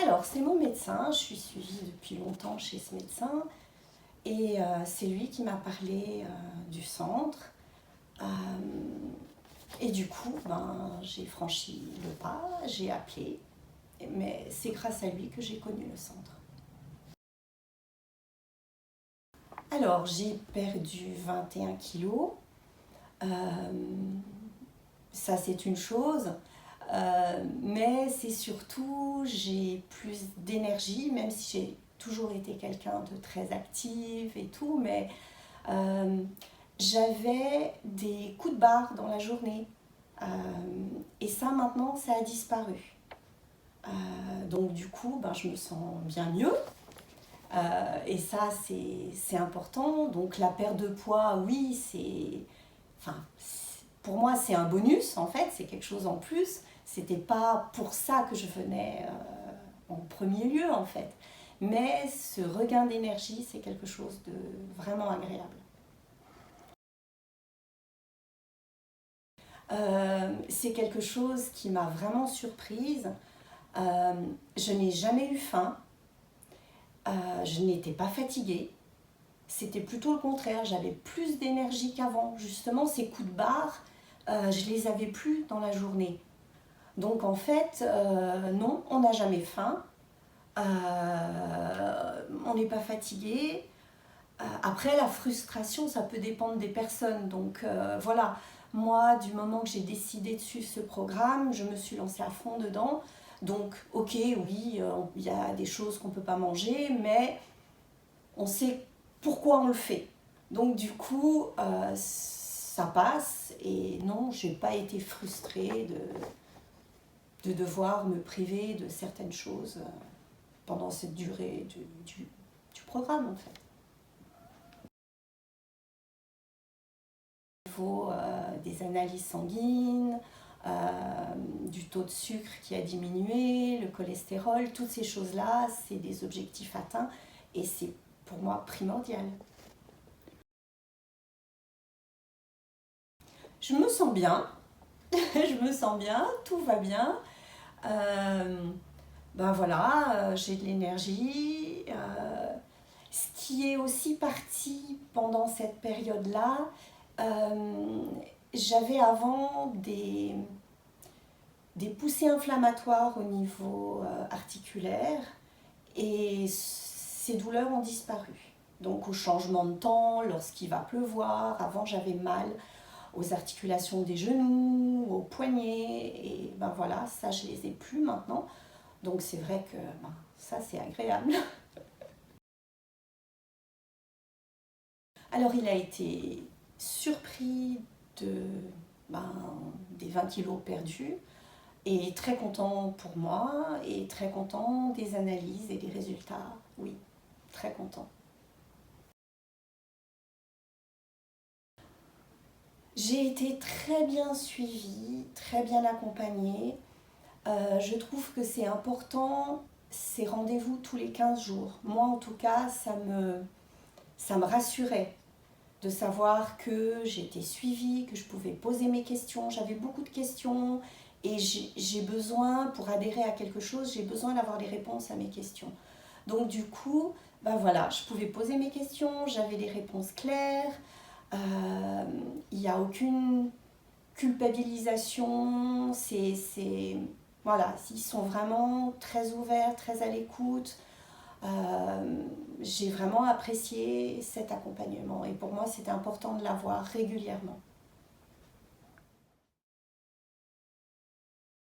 Alors, c'est mon médecin, je suis suivie depuis longtemps chez ce médecin et c'est lui qui m'a parlé du centre. Euh, et du coup, j'ai franchi le pas, j'ai appelé, mais c'est grâce à lui que j'ai connu le centre. Alors, j'ai perdu 21 kilos, euh, ça c'est une chose. Mais c'est surtout, j'ai plus d'énergie, même si j'ai toujours été quelqu'un de très active et tout, mais euh, j'avais des coups de barre dans la journée. Euh, et ça, maintenant, ça a disparu. Donc du coup, je me sens bien mieux. Et ça, c'est important. Donc la perte de poids, oui, enfin, pour moi, c'est un bonus, en fait, c'est quelque chose en plus. C'était pas pour ça que je venais en premier lieu, en fait. Mais ce regain d'énergie, c'est quelque chose de vraiment agréable. C'est quelque chose qui m'a vraiment surprise. Euh, je n'ai jamais eu faim, je n'étais pas fatiguée. C'était plutôt le contraire, j'avais plus d'énergie qu'avant. Justement, ces coups de barre, je les avais plus dans la journée. Donc en fait, non, on n'a jamais faim, on n'est pas fatigué. Après, la frustration, ça peut dépendre des personnes. Donc voilà, moi, du moment que j'ai décidé de suivre ce programme, je me suis lancée à fond dedans. Donc, ok, oui, il y a des choses qu'on ne peut pas manger, mais on sait pourquoi on le fait. Donc du coup, ça passe et non, je n'ai pas été frustrée de devoir me priver de certaines choses pendant cette durée du programme en fait. Il faut des analyses sanguines, du taux de sucre qui a diminué, le cholestérol, toutes ces choses-là, c'est des objectifs atteints et c'est pour moi primordial. Je me sens bien, je me sens bien, tout va bien. Euh, voilà, j'ai de l'énergie. Ce qui est aussi parti pendant cette période-là, euh, j'avais avant des poussées inflammatoires au niveau articulaire et ces douleurs ont disparu. Donc au changement de temps, lorsqu'il va pleuvoir, avant j'avais mal aux articulations des genoux, aux poignets, et voilà, ça je les ai plus maintenant. Donc c'est vrai que ça c'est agréable. Alors il a été surpris de, ben, des 20 kilos perdus et très content pour moi et très content des analyses et des résultats. Oui, très content. J'ai été très bien suivie, très bien accompagnée. Je trouve que c'est important ces rendez-vous tous les 15 jours. Moi en tout cas, ça me rassurait de savoir que j'étais suivie, que je pouvais poser mes questions. J'avais beaucoup de questions et j'ai besoin, pour adhérer à quelque chose, j'ai besoin d'avoir des réponses à mes questions. Donc du coup, voilà, je pouvais poser mes questions, j'avais des réponses claires, il n'y a aucune culpabilisation, voilà, ils sont vraiment très ouverts, très à l'écoute. J'ai vraiment apprécié cet accompagnement et pour moi c'était important de l'avoir régulièrement.